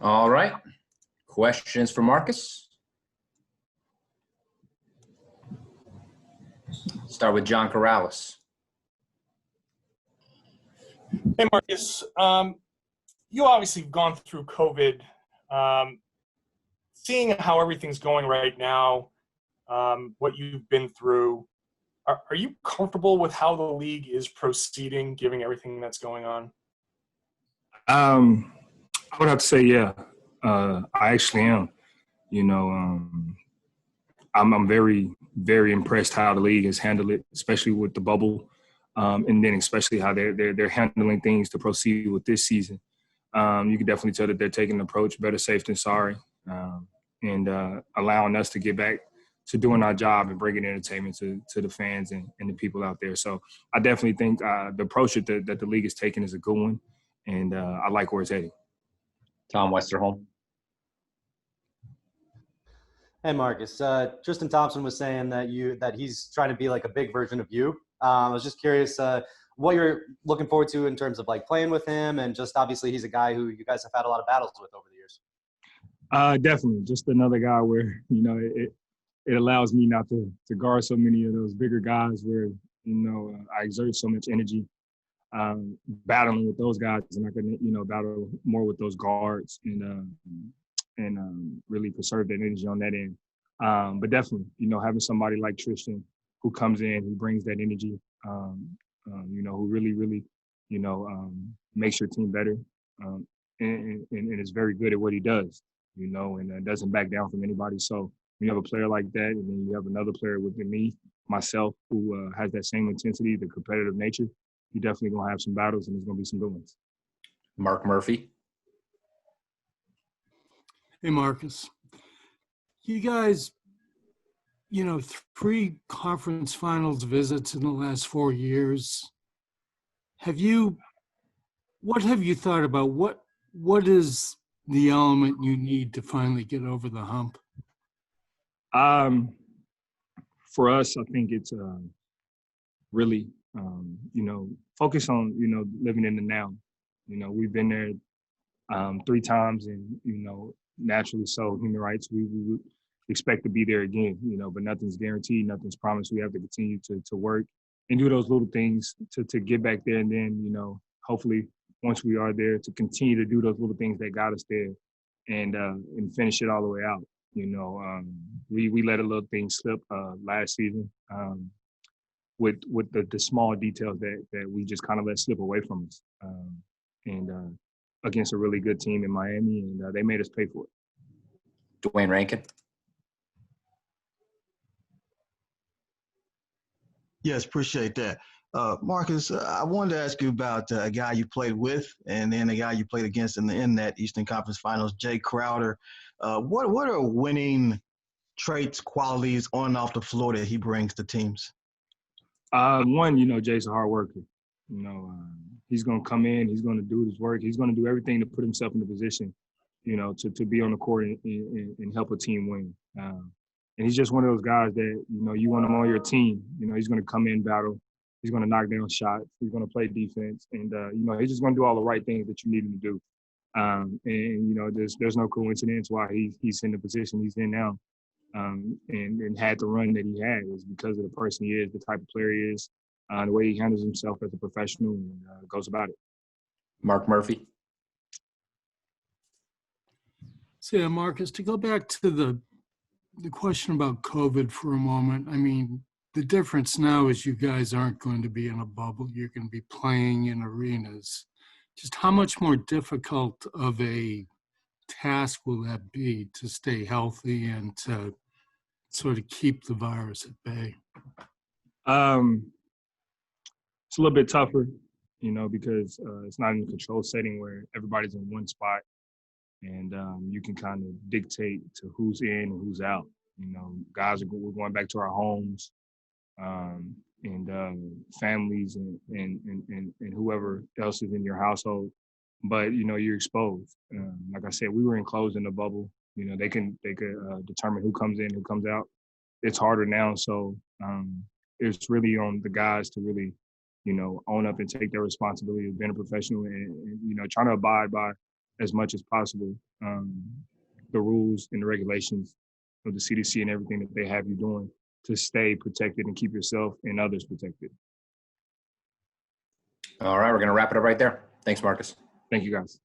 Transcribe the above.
All right. Questions for Marcus? Start with John Corrales. Hey, Marcus. You obviously have gone through COVID. Seeing how everything's going right now, what you've been through, are you comfortable with how the league is proceeding, given everything that's going on? I would have to say, yeah. I actually am. I'm very, very impressed how the league has handled it, especially with the bubble, and then especially how they're handling things to proceed with this season. You can definitely tell that they're taking an approach better safe than sorry, and allowing us to get back to doing our job and bringing entertainment to the fans and the people out there. So I definitely think the approach that the league is taking is a good one, and I like where it's heading. Tom Westerholm. Hey, Marcus. Tristan Thompson was saying that he's trying to be like a big version of you. I was just curious what you're looking forward to in terms of like playing with him, and just obviously he's a guy who you guys have had a lot of battles with over the years. Definitely, just another guy where it allows me not to guard so many of those bigger guys where I exert so much energy battling with those guys, and I can battle more with those guards and really preserve that energy on that end. But definitely, having somebody like Tristan who comes in, who brings that energy, who really, makes your team better, and is very good at what he does, and doesn't back down from anybody. So when you have a player like that, and then you have another player within myself, who has that same intensity, the competitive nature, you're definitely going to have some battles, and there's going to be some good ones. Mark Murphy. Hey, Marcus. You guys, 3 conference finals visits in the last 4 years. What have you thought about? What is the element you need to finally get over the hump? For us, I think it's really, focus on, living in the now. We've been there 3 times, and, naturally so, human rights, we expect to be there again, but nothing's guaranteed, nothing's promised. We have to continue to work and do those little things to get back there. And then, hopefully once we are there, to continue to do those little things that got us there and finish it all the way out. We let a little thing slip last season with the small details that we just kind of let slip away from us. And against a really good team in Miami, and they made us pay for it. Dwayne Rankin. Yes, appreciate that. Marcus, I wanted to ask you about a guy you played with and then a guy you played against in that Eastern Conference Finals, Jae Crowder. What are winning traits, qualities on and off the floor that he brings to teams? One, Jay's a hard worker. He's going to come in, he's going to do his work, he's going to do everything to put himself in the position, to be on the court and help a team win. And he's just one of those guys that, you want him on your team. He's going to come in, battle, he's going to knock down shots, he's going to play defense, and, he's just going to do all the right things that you need him to do. And there's no coincidence why he's in the position he's in now, and had the run that he had is because of the person he is, the type of player he is, the way he handles himself as a professional and goes about it. Mark Murphy. So, Marcus, to go back to the question about COVID for a moment, I mean, the difference now is you guys aren't going to be in a bubble. You're going to be playing in arenas. Just how much more difficult of a task will that be to stay healthy and to sort of keep the virus at bay? It's a little bit tougher, because it's not in a controlled setting where everybody's in one spot, and you can kind of dictate to who's in and who's out. We're going back to our homes, and families and whoever else is in your household, but you're exposed. Like I said, we were enclosed in a bubble. They could determine who comes in, who comes out. It's harder now, so it's really on the guys to really own up and take their responsibility of being a professional and trying to abide by as much as possible the rules and the regulations of the CDC and everything that they have you doing to stay protected and keep yourself and others protected. All right, we're going to wrap it up right there. Thanks, Marcus. Thank you, guys.